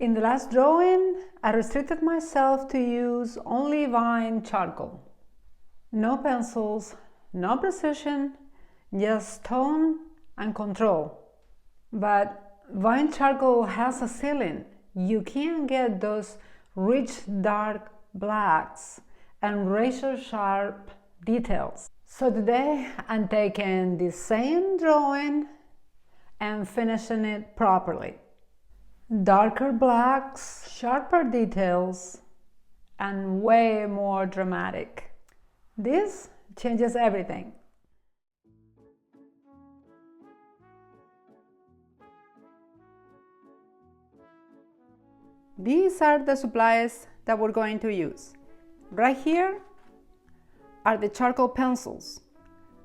In the last drawing, I restricted myself to use only vine charcoal. No pencils, no precision, just tone and control. But vine charcoal has a ceiling. You can't get those rich dark blacks and razor sharp details. So today I'm taking the same drawing and finishing it properly. Darker blacks, sharper details, and way more dramatic. This changes everything. These are the supplies that we're going to use. Right here are the charcoal pencils.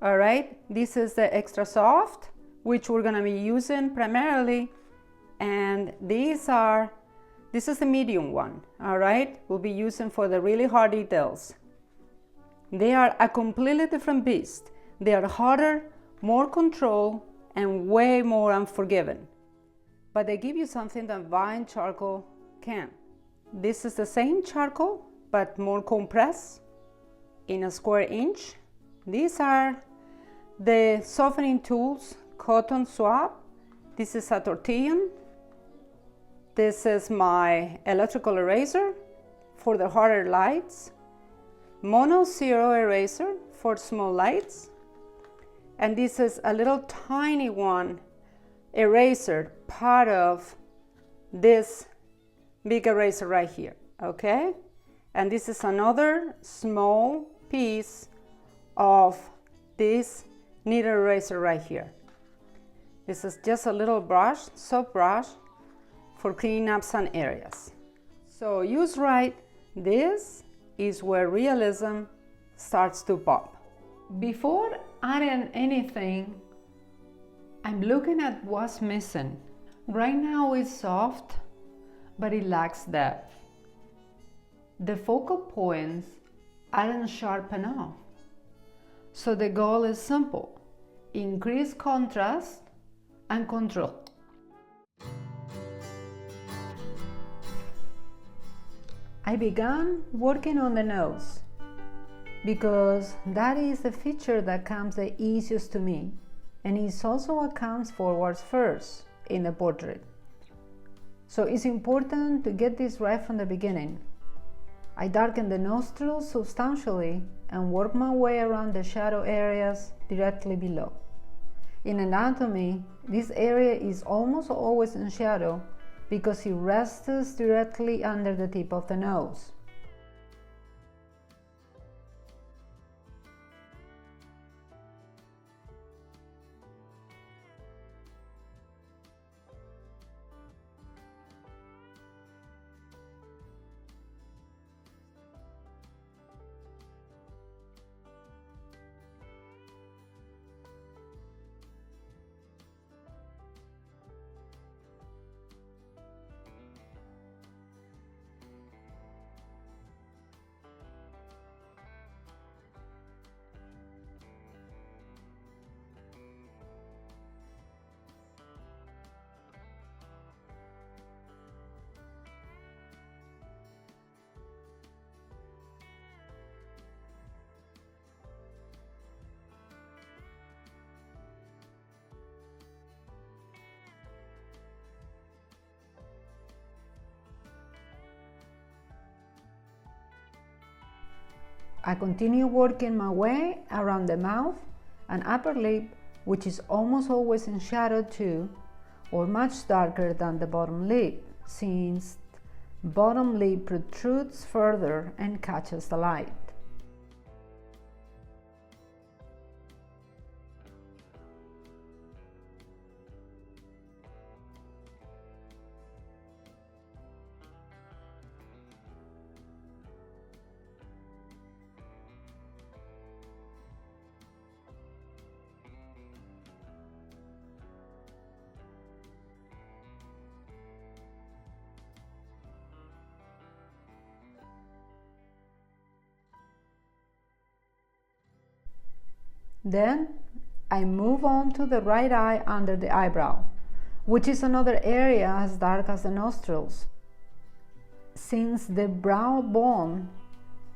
All right, this is the extra soft, which we're gonna be using primarily, and this is the medium one. All right, we'll be using for the really hard details. They are a completely different beast. They are harder, more control, and way more unforgiving. But they give you something that vine charcoal can. This is the same charcoal, but more compressed in a square inch. These are the softening tools, cotton swab. This is a tortillon. This is my electrical eraser for the harder lights. Mono zero eraser for small lights. And this is a little tiny one eraser, part of this big eraser right here, okay? And this is another small piece of this needle eraser right here. This is just a little brush, soft brush, for cleaning up some areas. So use right, this is where realism starts to pop. Before adding anything, I'm looking at what's missing. Right now it's soft, but it lacks depth. The focal points aren't sharp enough. So the goal is simple: increase contrast and control. I began working on the nose because that is the feature that comes the easiest to me, and it also what comes forwards first in the portrait. So it's important to get this right from the beginning. I darken the nostrils substantially and work my way around the shadow areas directly below. In anatomy, this area is almost always in shadow because it rests directly under the tip of the nose. I continue working my way around the mouth and upper lip, which is almost always in shadow too, or much darker than the bottom lip, since bottom lip protrudes further and catches the light. Then I move on to the right eye under the eyebrow, which is another area as dark as the nostrils. since the brow bone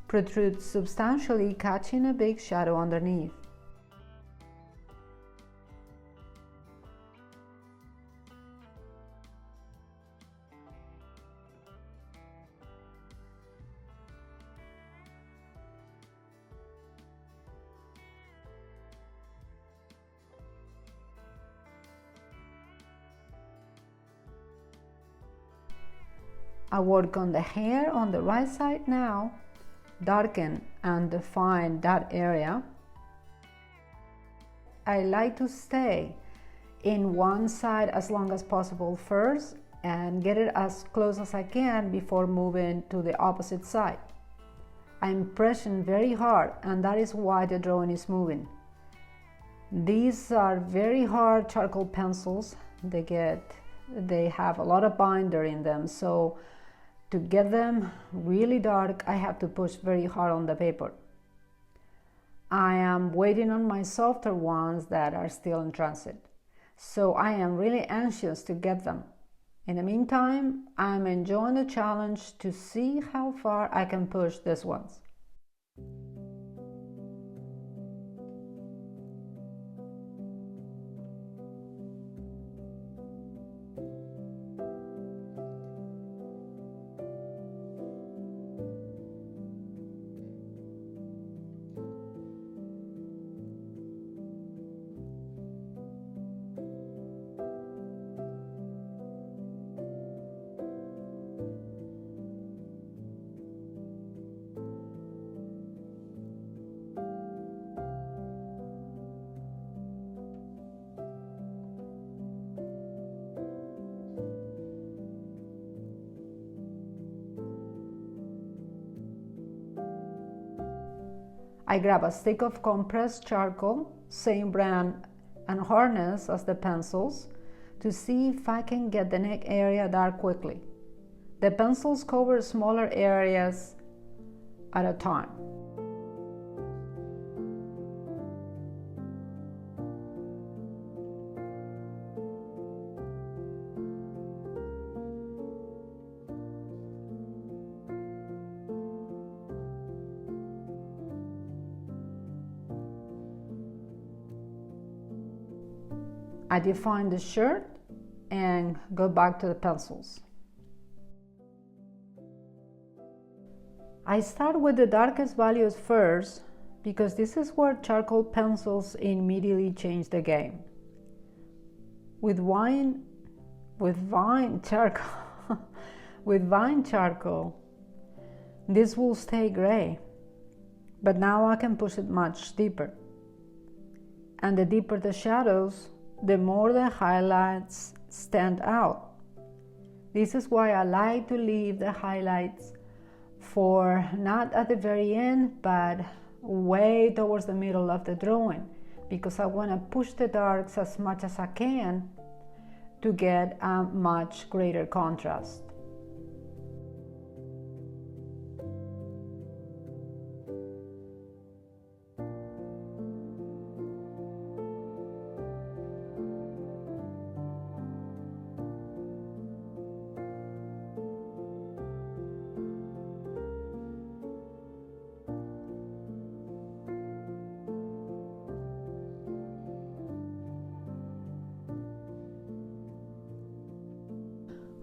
protrudes substantially, catching a big shadow underneath. I work on the hair on the right side now, darken and define that area. I like to stay in one side as long as possible first and get it as close as I can before moving to the opposite side. I'm pressing very hard, and that is why the drawing is moving. These are very hard charcoal pencils. They have a lot of binder in them, so to get them really dark, I have to push very hard on the paper. I am waiting on my softer ones that are still in transit, so I am really anxious to get them. In the meantime, I'm enjoying the challenge to see how far I can push these ones. I grab a stick of compressed charcoal, same brand and hardness as the pencils, to see if I can get the neck area dark quickly. The pencils cover smaller areas at a time. I define the shirt and go back to the pencils. I start with the darkest values first because this is where charcoal pencils immediately change the game. With vine charcoal, this will stay gray, but now I can push it much deeper. And the deeper the shadows, the more the highlights stand out. This is why I like to leave the highlights for not at the very end, but way towards the middle of the drawing, because I want to push the darks as much as I can to get a much greater contrast.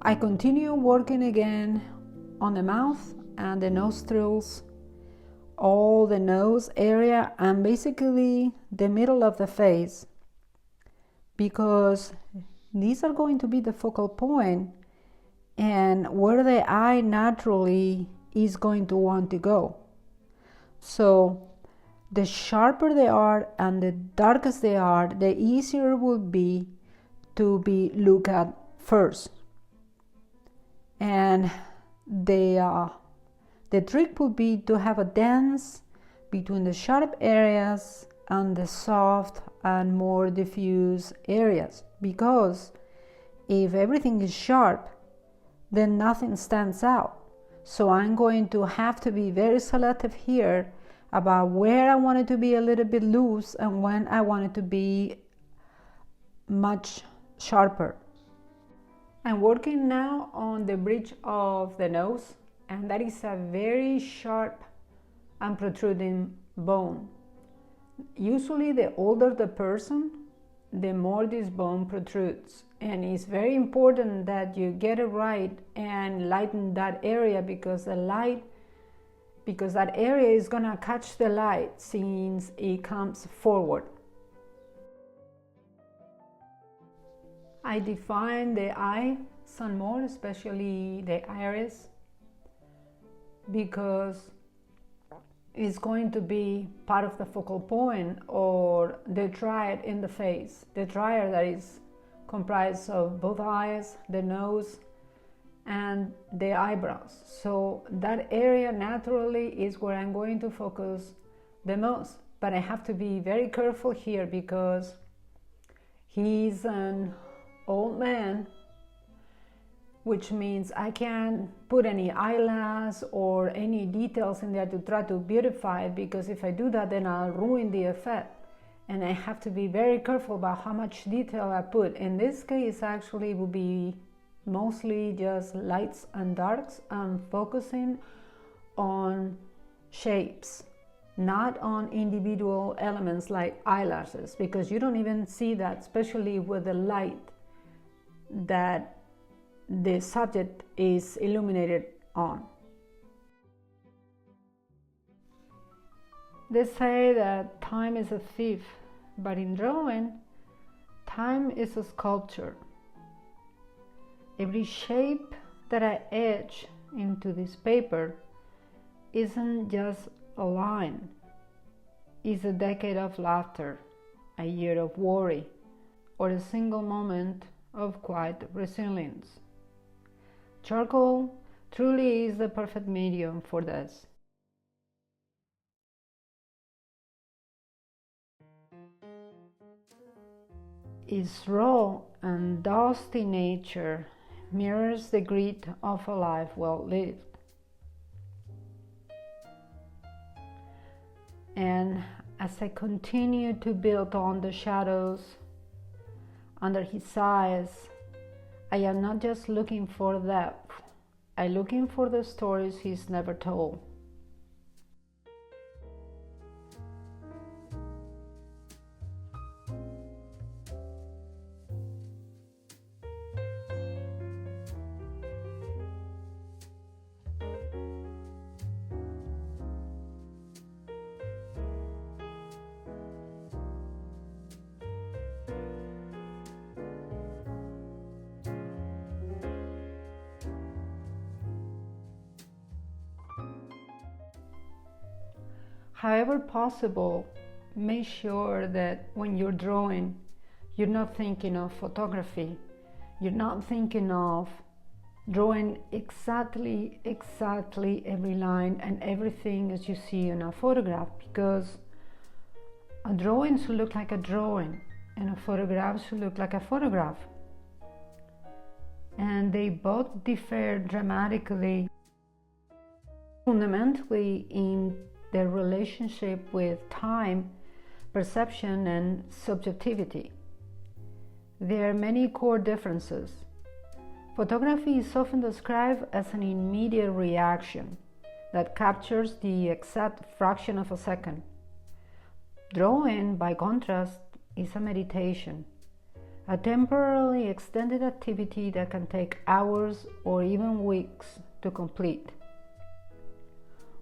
I continue working again on the mouth and the nostrils, all the nose area, and basically the middle of the face, because these are going to be the focal point and where the eye naturally is going to want to go. So the sharper they are and the darkest they are, the easier it will be to be looked at first. And the trick would be to have a dance between the sharp areas and the soft and more diffuse areas, because if everything is sharp, then nothing stands out. So I'm going to have to be very selective here about where I want it to be a little bit loose and when I want it to be much sharper. I'm working now on the bridge of the nose, and that is a very sharp and protruding bone. Usually the older the person, the more this bone protrudes, and it's very important that you get it right and lighten that area, because that area is gonna catch the light since it comes forward. I define the eye some more, especially the iris, because it's going to be part of the focal point, or the triad in the face, the triad that is comprised of both eyes, the nose, and the eyebrows. So that area naturally is where I'm going to focus the most, but I have to be very careful here because he's an old man, which means I can't put any eyelash or any details in there to try to beautify it, because if I do that, then I'll ruin the effect. And I have to be very careful about how much detail I put. In this case, actually, it will be mostly just lights and darks. I'm focusing on shapes, not on individual elements like eyelashes, because you don't even see that, especially with the light that the subject is illuminated on. They say that time is a thief, but in drawing, time is a sculptor. Every shape that I etch into this paper isn't just a line, it's a decade of laughter, a year of worry, or a single moment of quiet resilience. Charcoal truly is the perfect medium for this. Its raw and dusty nature mirrors the grit of a life well lived. And as I continue to build on the shadows under his eyes, I am not just looking for depth, I'm looking for the stories he's never told. However possible, make sure that when you're drawing, you're not thinking of photography. You're not thinking of drawing exactly every line and everything as you see in a photograph, because a drawing should look like a drawing and a photograph should look like a photograph. And they both differ dramatically, fundamentally in their relationship with time, perception, and subjectivity. There are many core differences. Photography is often described as an immediate reaction that captures the exact fraction of a second. Drawing, by contrast, is a meditation, a temporarily extended activity that can take hours or even weeks to complete.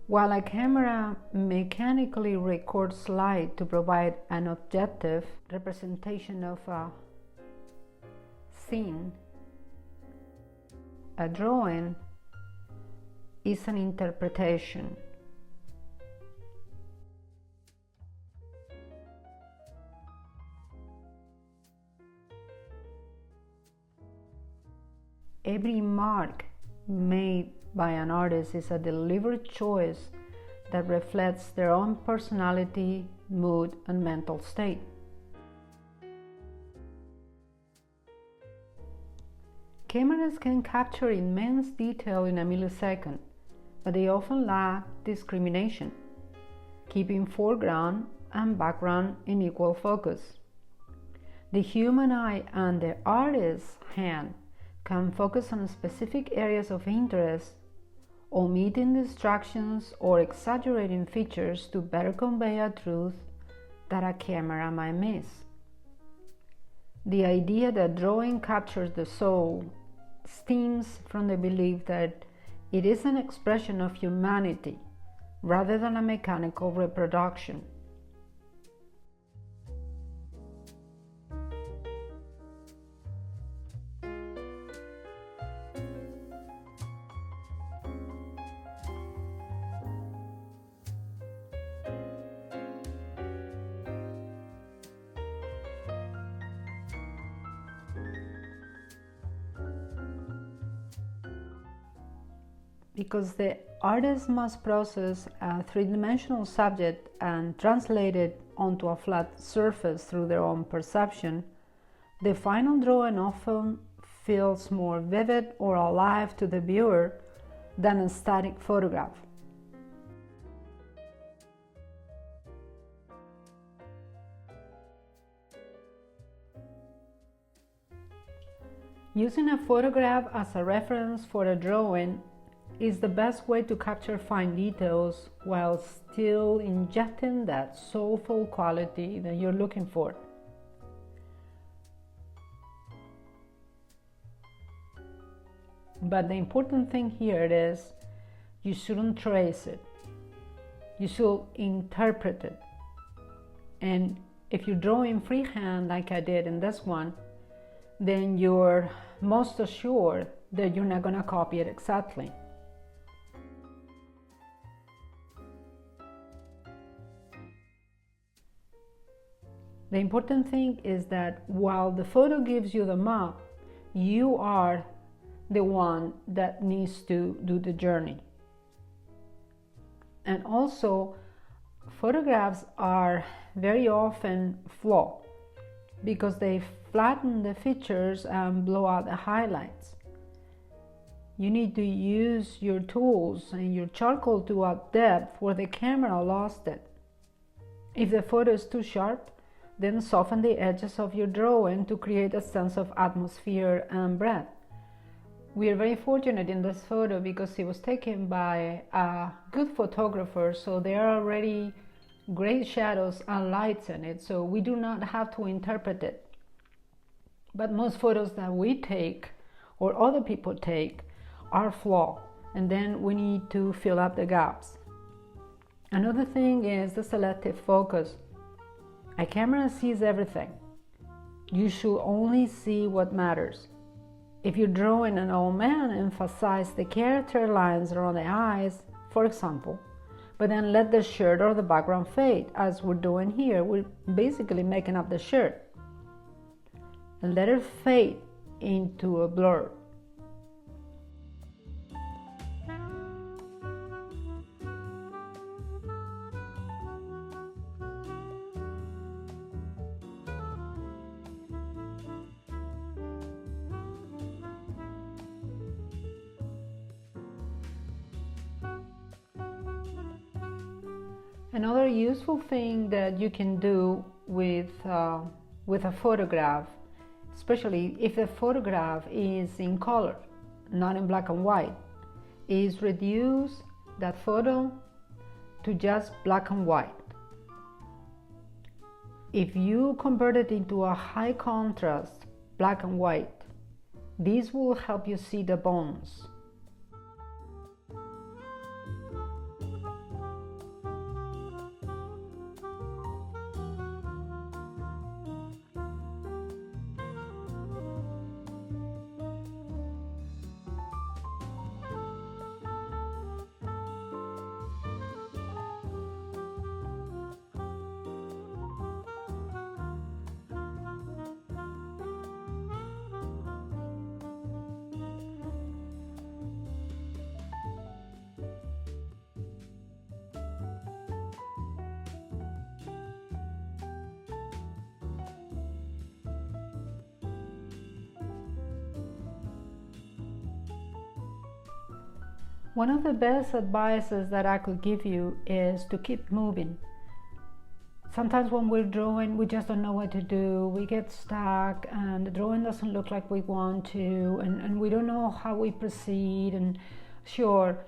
While a camera mechanically records light to provide an objective representation of a scene, a drawing is an interpretation. Every mark made by an artist is a deliberate choice that reflects their own personality, mood, and mental state. Cameras can capture immense detail in a millisecond, but they often lack discrimination, keeping foreground and background in equal focus. The human eye and the artist's hand can focus on specific areas of interest omitting distractions or exaggerating features to better convey a truth that a camera might miss. The idea that drawing captures the soul stems from the belief that it is an expression of humanity rather than a mechanical reproduction. Because the artist must process a three-dimensional subject and translate it onto a flat surface through their own perception, the final drawing often feels more vivid or alive to the viewer than a static photograph. Using a photograph as a reference for a drawing is the best way to capture fine details while still injecting that soulful quality that you're looking for. But the important thing here is you shouldn't trace it. You should interpret it. And if you draw in freehand like I did in this one, then you're most assured that you're not going to copy it exactly. The important thing is that while the photo gives you the map, you are the one that needs to do the journey. And also, photographs are very often flawed because they flatten the features and blow out the highlights. You need to use your tools and your charcoal to add depth where the camera lost it. If the photo is too sharp, then soften the edges of your drawing to create a sense of atmosphere and breadth. We are very fortunate in this photo because it was taken by a good photographer, so there are already great shadows and lights in it, so we do not have to interpret it. But most photos that we take or other people take are flawed, and then we need to fill up the gaps. Another thing is the selective focus. A camera sees everything. You should only see what matters. If you're drawing an old man, emphasize the character lines around the eyes, for example, but then let the shirt or the background fade, as we're doing here. We're basically making up the shirt. And let it fade into a blur. Another useful thing that you can do with a photograph, especially if the photograph is in color, not in black and white, is reduce that photo to just black and white. If you convert it into a high contrast black and white, this will help you see the bones. One of the best advices that I could give you is to keep moving. Sometimes when we're drawing, we just don't know what to do. We get stuck and the drawing doesn't look like we want to, and we don't know how we proceed. And sure,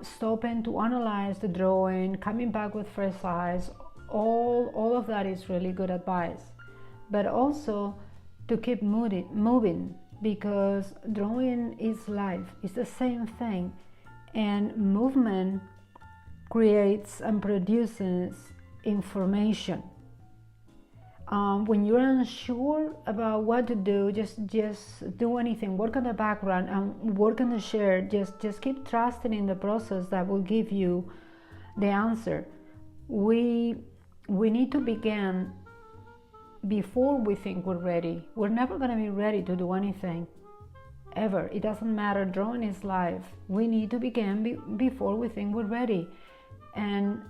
stopping to analyze the drawing, coming back with fresh eyes, all of that is really good advice. But also to keep moving, because drawing is life, it's the same thing, and movement creates and produces information. When you're unsure about what to do, just do anything. Work on the background and work on the share. Just keep trusting in the process that will give you the answer. We need to begin before we think we're ready. We're never going to be ready to do anything, ever. It doesn't matter. Drawing is life. We need to begin before we think we're ready. And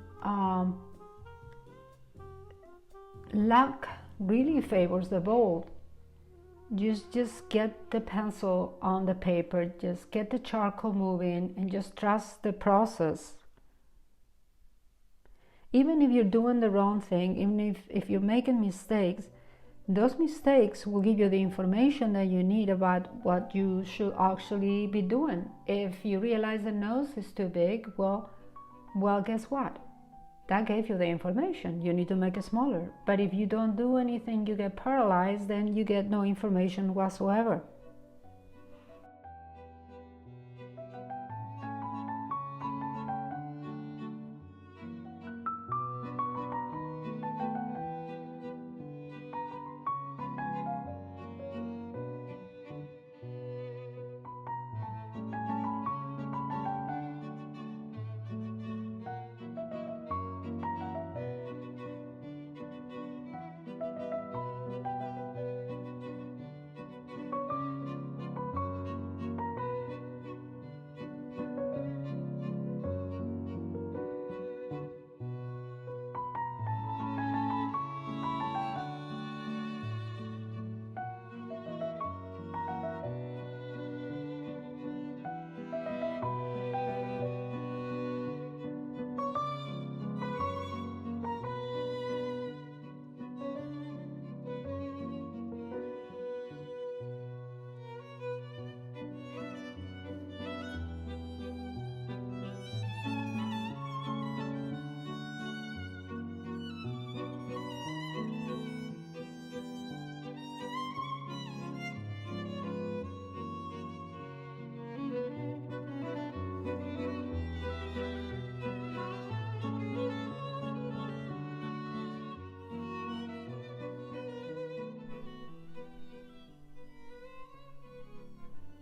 luck really favors the bold. Just get the pencil on the paper, just get the charcoal moving, and just trust the process. Even if you're doing the wrong thing, even if you're making mistakes, those mistakes will give you the information that you need about what you should actually be doing. If you realize the nose is too big, well, guess what? That gave you the information. You need to make it smaller. But if you don't do anything, you get paralyzed, then you get no information whatsoever.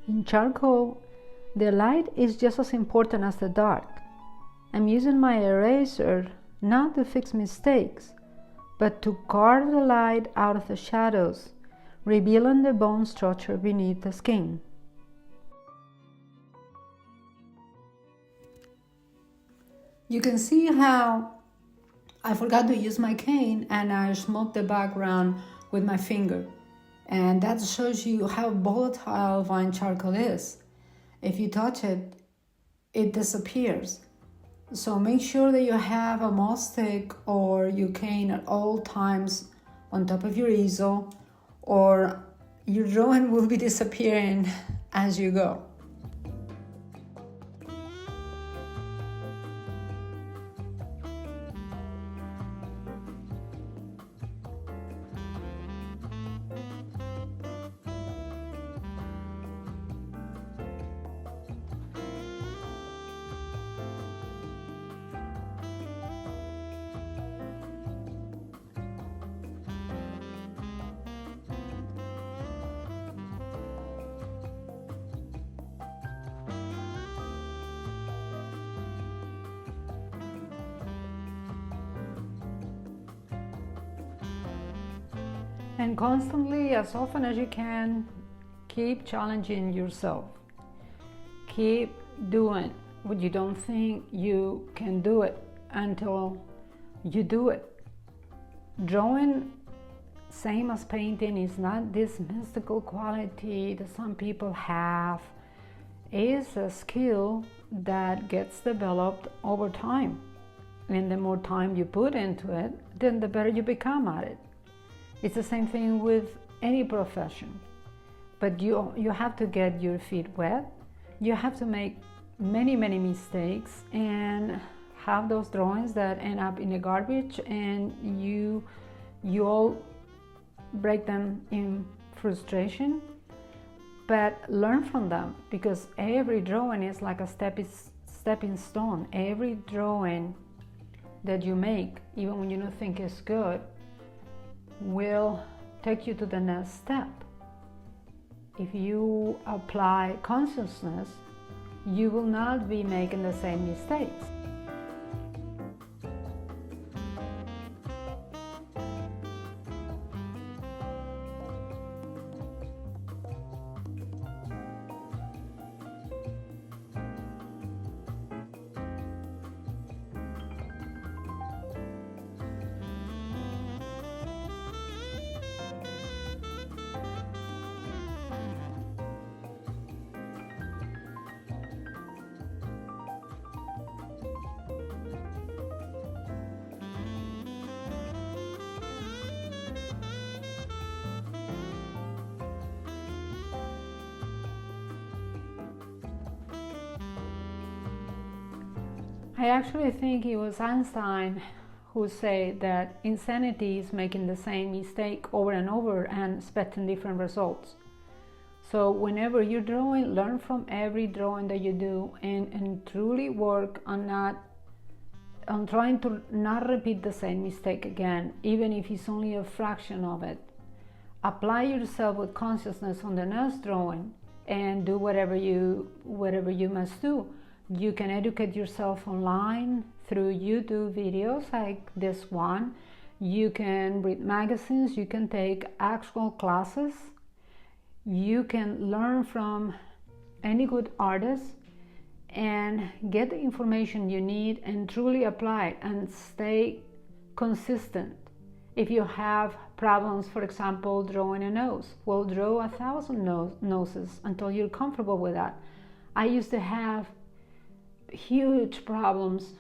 In charcoal, the light is just as important as the dark. I'm using my eraser not to fix mistakes, but to carve the light out of the shadows, revealing the bone structure beneath the skin. You can see how I forgot to use my cane and I smoked the background with my finger. And that shows you how volatile vine charcoal is. If you touch it, it disappears. So make sure that you have a moss stick or your cane at all times on top of your easel, or your drawing will be disappearing as you go. And constantly, as often as you can, keep challenging yourself. Keep doing what you don't think you can do it until you do it. Drawing, same as painting, is not this mystical quality that some people have. It is a skill that gets developed over time. And the more time you put into it, then the better you become at it. It's the same thing with any profession. But you have to get your feet wet. You have to make many mistakes and have those drawings that end up in the garbage, and you all break them in frustration. But learn from them, because every drawing is like a stepping stone. Every drawing that you make, even when you don't think it's good, will take you to the next step. If you apply consciousness, you will not be making the same mistakes. I actually think it was Einstein who said that insanity is making the same mistake over and over and expecting different results. So whenever you're drawing, learn from every drawing that you do, and truly work on trying to not repeat the same mistake again, even if it's only a fraction of it. Apply yourself with consciousness on the next drawing and do whatever you must do. You can educate yourself online through YouTube videos like this one. You can read magazines, you can take actual classes, you can learn from any good artist and get the information you need and truly apply it and stay consistent. If you have problems, for example, drawing a nose, well, draw 1,000 noses until you're comfortable with that. I used to have huge problems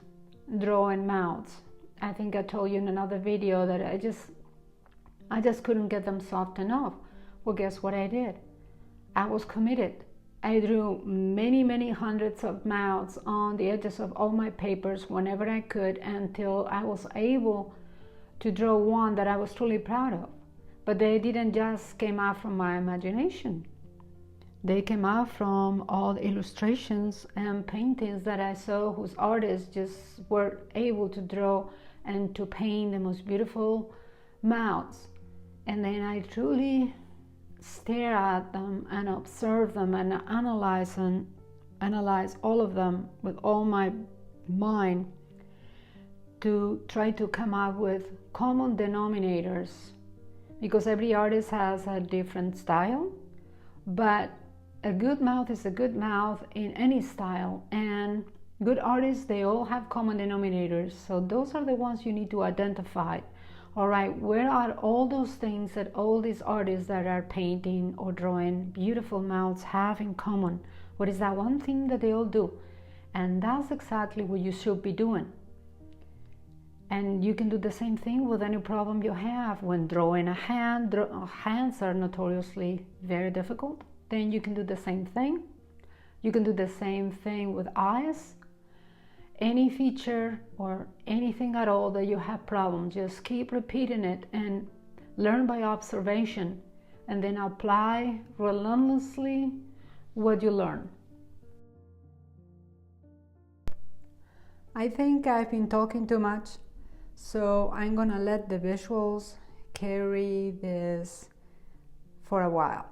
drawing mouths. I think I told you in another video that I just couldn't get them soft enough. Well, guess what I did? I was committed. I drew many hundreds of mouths on the edges of all my papers whenever I could, until I was able to draw one that I was truly proud of. But they didn't just came out from my imagination. They came out from all the illustrations and paintings that I saw, whose artists just were able to draw and to paint the most beautiful mouths. And then I truly stare at them and observe them and analyze all of them with all my mind to try to come up with common denominators, because every artist has a different style, but a good mouth is a good mouth in any style, and good artists, they all have common denominators. So those are the ones you need to identify. All right, where are all those things that all these artists that are painting or drawing beautiful mouths have in common? What is that one thing that they all do? And that's exactly what you should be doing. And you can do the same thing with any problem you have. When drawing a hand, hands are notoriously very difficult. Then you can do the same thing. You can do the same thing with eyes. Any feature or anything at all that you have problems, just keep repeating it and learn by observation, and then apply relentlessly what you learn. I think I've been talking too much, so I'm gonna let the visuals carry this for a while.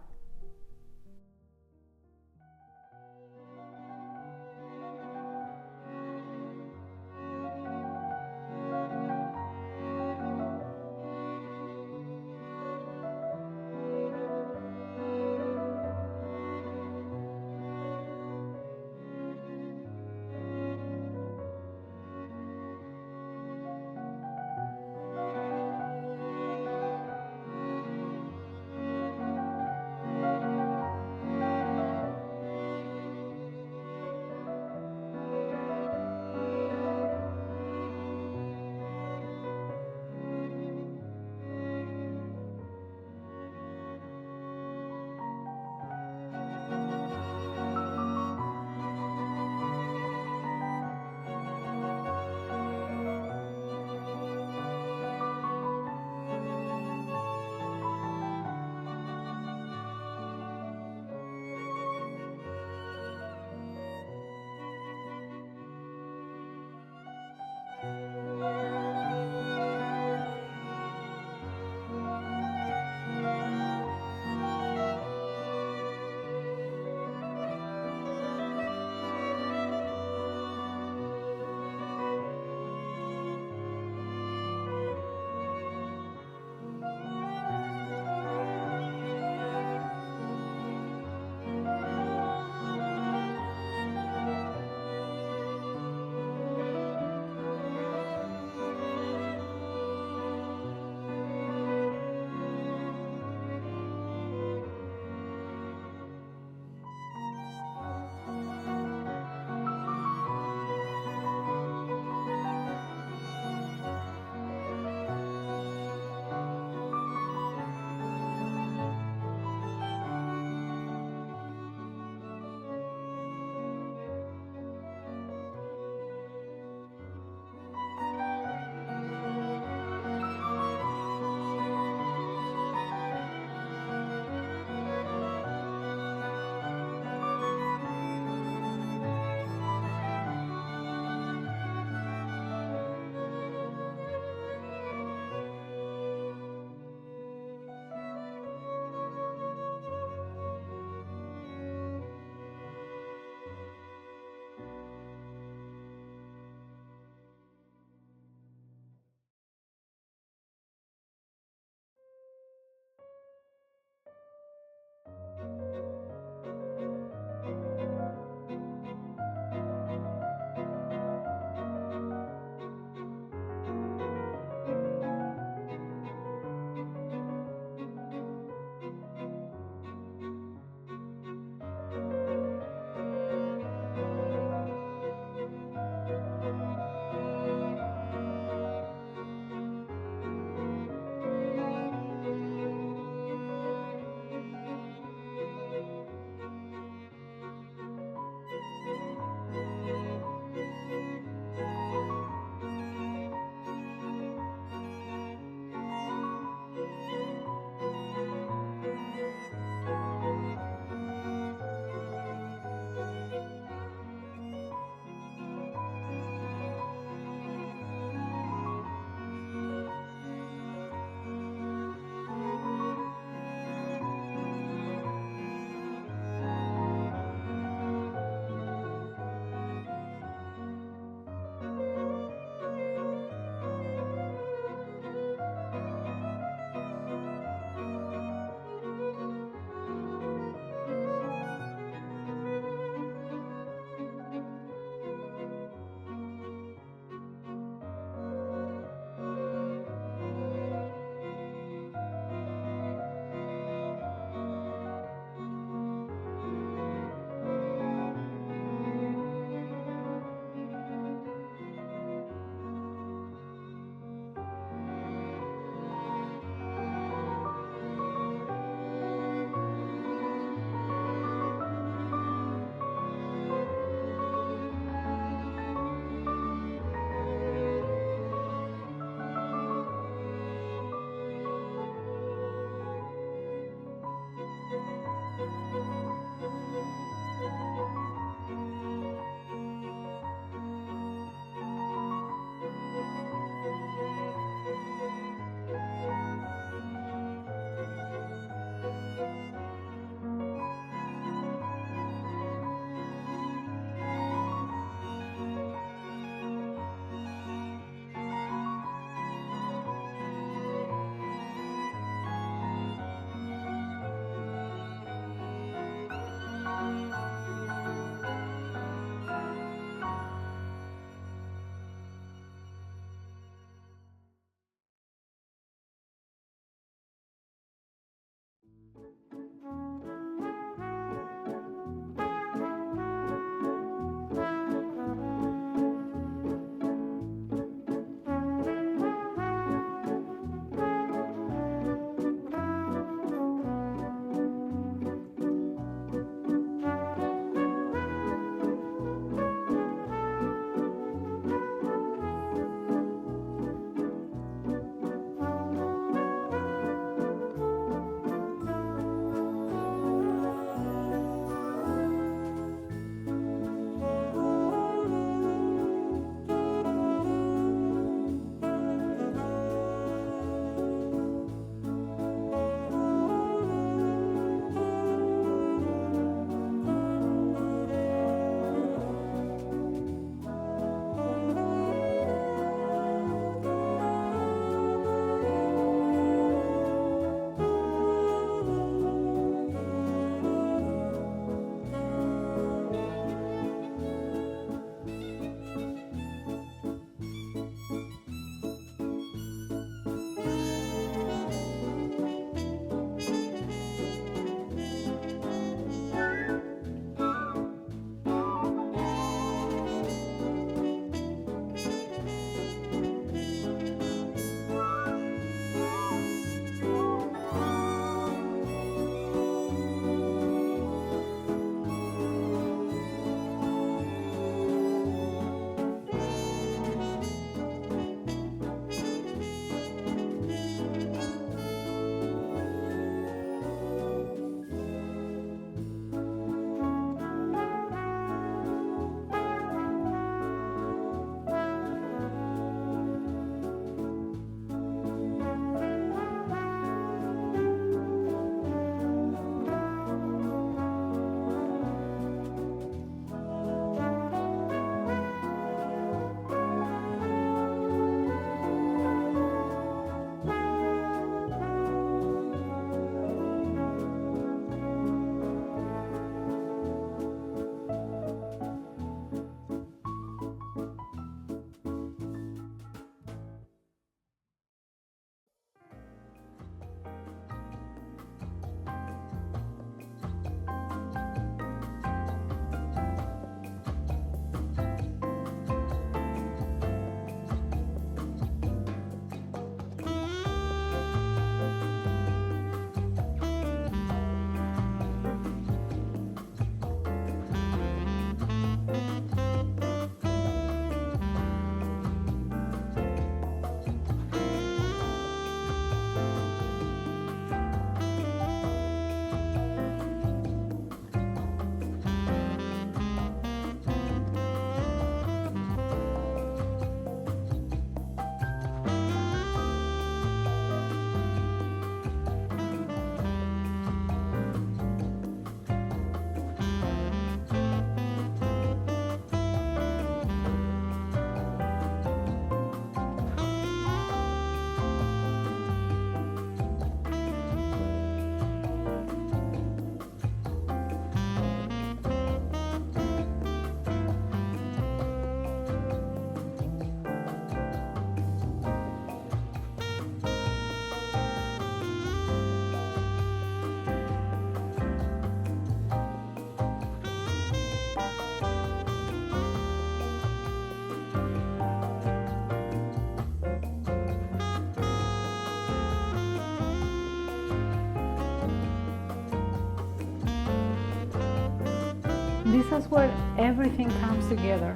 this is where everything comes together.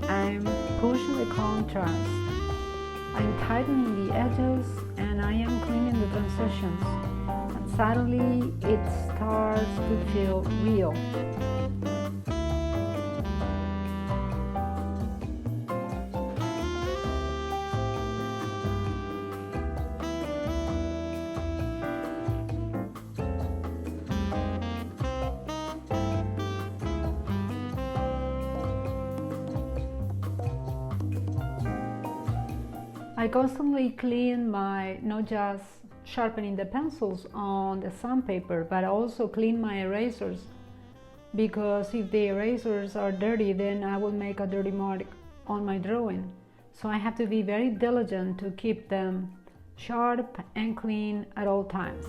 I'm pushing the contrast, I'm tightening the edges, and I am cleaning the transitions. And suddenly it starts to feel real. I constantly clean not just sharpening the pencils on the sandpaper, but I also clean my erasers, because if the erasers are dirty, then I will make a dirty mark on my drawing. So I have to be very diligent to keep them sharp and clean at all times.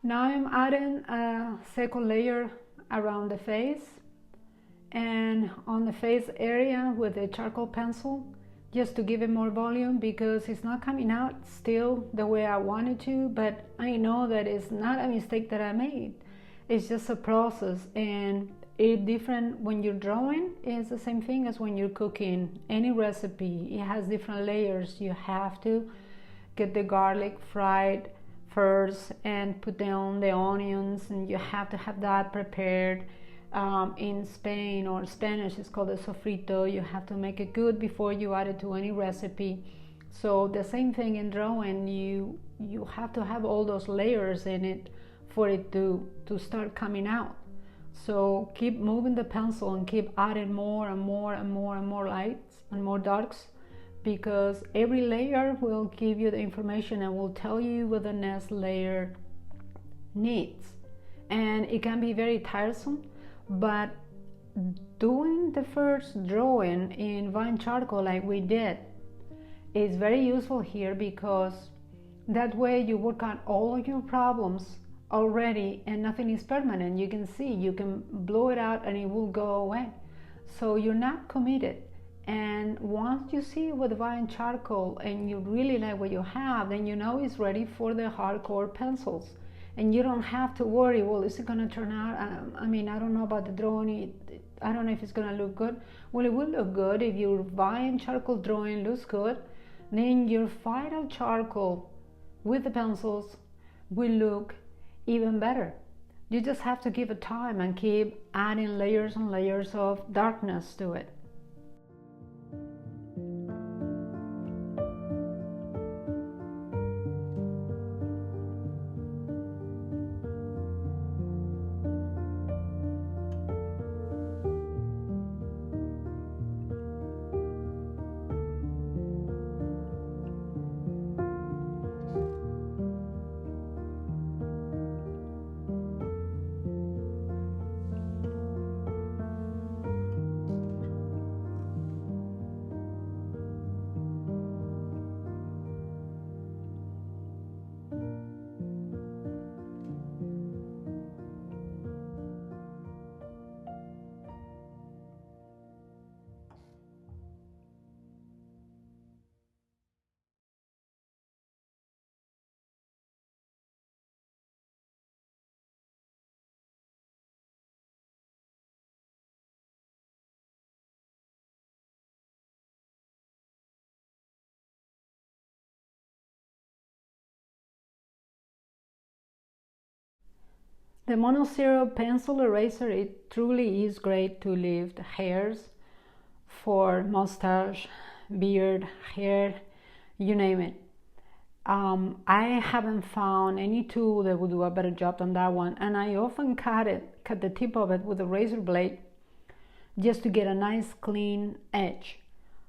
Now I'm adding a second layer around the face and on the face area with the charcoal pencil, just to give it more volume, because it's not coming out still the way I wanted to, but I know that it's not a mistake that I made. It's just a process, and it's different when you're drawing. It's the same thing as when you're cooking. Any recipe, it has different layers. You have to get the garlic fried first and put down the onions, and you have to have that prepared. In Spain or Spanish it's called a sofrito. You have to make it good before you add it to any recipe. So the same thing in drawing, you have to have all those layers in it for it to start coming out. So keep moving the pencil and keep adding more and more and more and more lights and more darks, because every layer will give you the information and will tell you what the next layer needs. And it can be very tiresome, but doing the first drawing in vine charcoal like we did is very useful here, because that way you work out all of your problems already and nothing is permanent. You can see, you can blow it out and it will go away. So you're not committed. And once you see with vine charcoal and you really like what you have, then you know it's ready for the hardcore pencils. And you don't have to worry, well, is it going to turn out? I don't know about the drawing. I don't know if it's going to look good. Well, it will look good if your vine charcoal drawing looks good. Then your final charcoal with the pencils will look even better. You just have to give it time and keep adding layers and layers of darkness to it. The monocero pencil eraser, it truly is great to lift hairs for mustache, beard, hair, you name it. I haven't found any tool that would do a better job than that one, and I often cut the tip of it with a razor blade just to get a nice clean edge.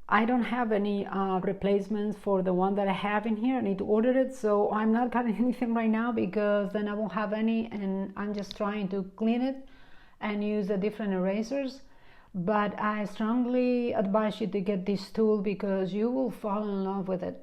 I don't have any replacements for the one that I have in here. I need to order it, so I'm not cutting anything right now because then I won't have any, and I'm just trying to clean it and use the different erasers. But I strongly advise you to get this tool because you will fall in love with it.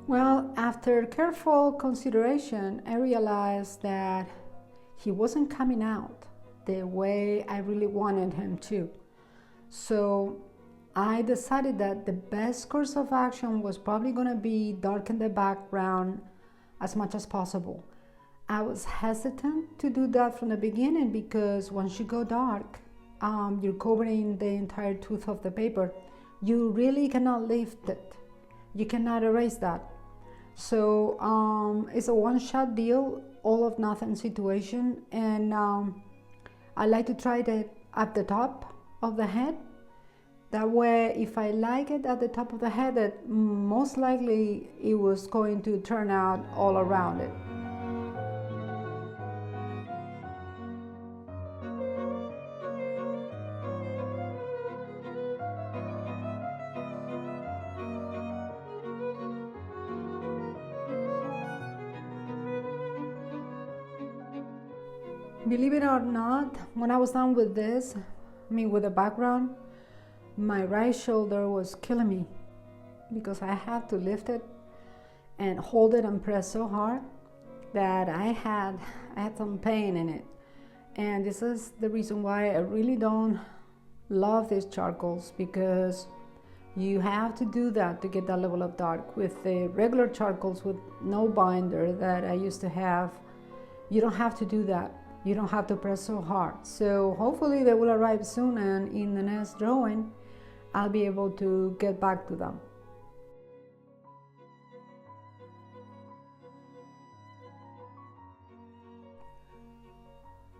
Well, after careful consideration, I realized that he wasn't coming out the way I really wanted him to. So I decided that the best course of action was probably going to be darken the background as much as possible. I was hesitant to do that from the beginning because once you go dark, you're covering the entire tooth of the paper. You really cannot lift it. You cannot erase that. So it's a one-shot deal, all of nothing situation, and I like to try that at the top of the head. That way, if I like it at the top of the head, that most likely it was going to turn out all around it. Believe it or not, when I was done with this, with the background, my right shoulder was killing me because I had to lift it and hold it and press so hard that I had some pain in it. And this is the reason why I really don't love these charcoals, because you have to do that to get that level of dark. With the regular charcoals with no binder that I used to have, you don't have to do that. You don't have to press so hard. So hopefully they will arrive soon, and in the next drawing I'll be able to get back to them.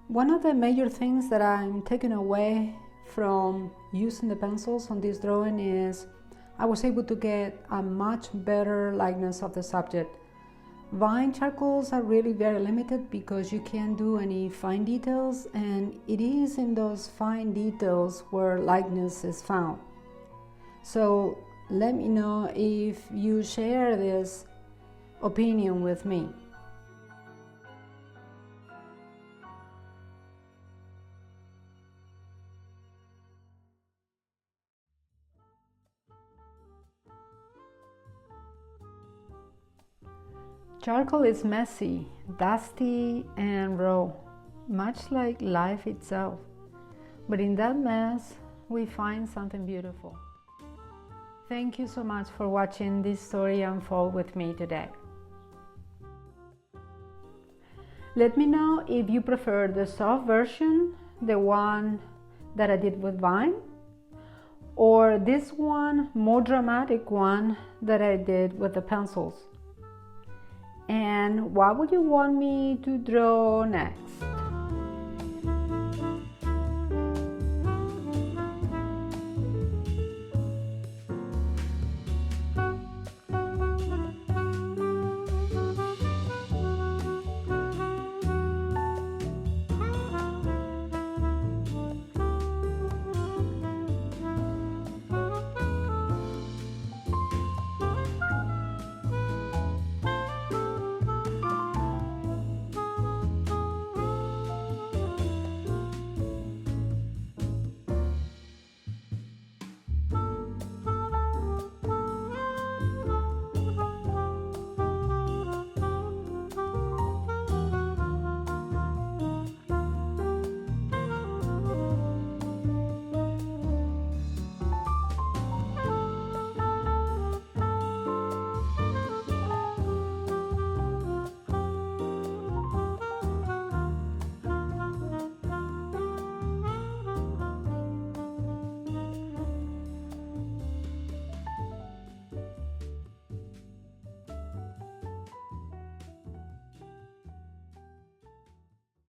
One of the major things that I'm taking away from using the pencils on this drawing is I was able to get a much better likeness of the subject. Vine charcoals are really very limited because you can't do any fine details, and it is in those fine details where likeness is found. So let me know if you share this opinion with me. Charcoal is messy, dusty, and raw, much like life itself. But in that mess, we find something beautiful. Thank you so much for watching this story unfold with me today. Let me know if you prefer the soft version, the one that I did with Vine, or this one, more dramatic one that I did with the pencils. And what would you want me to draw next?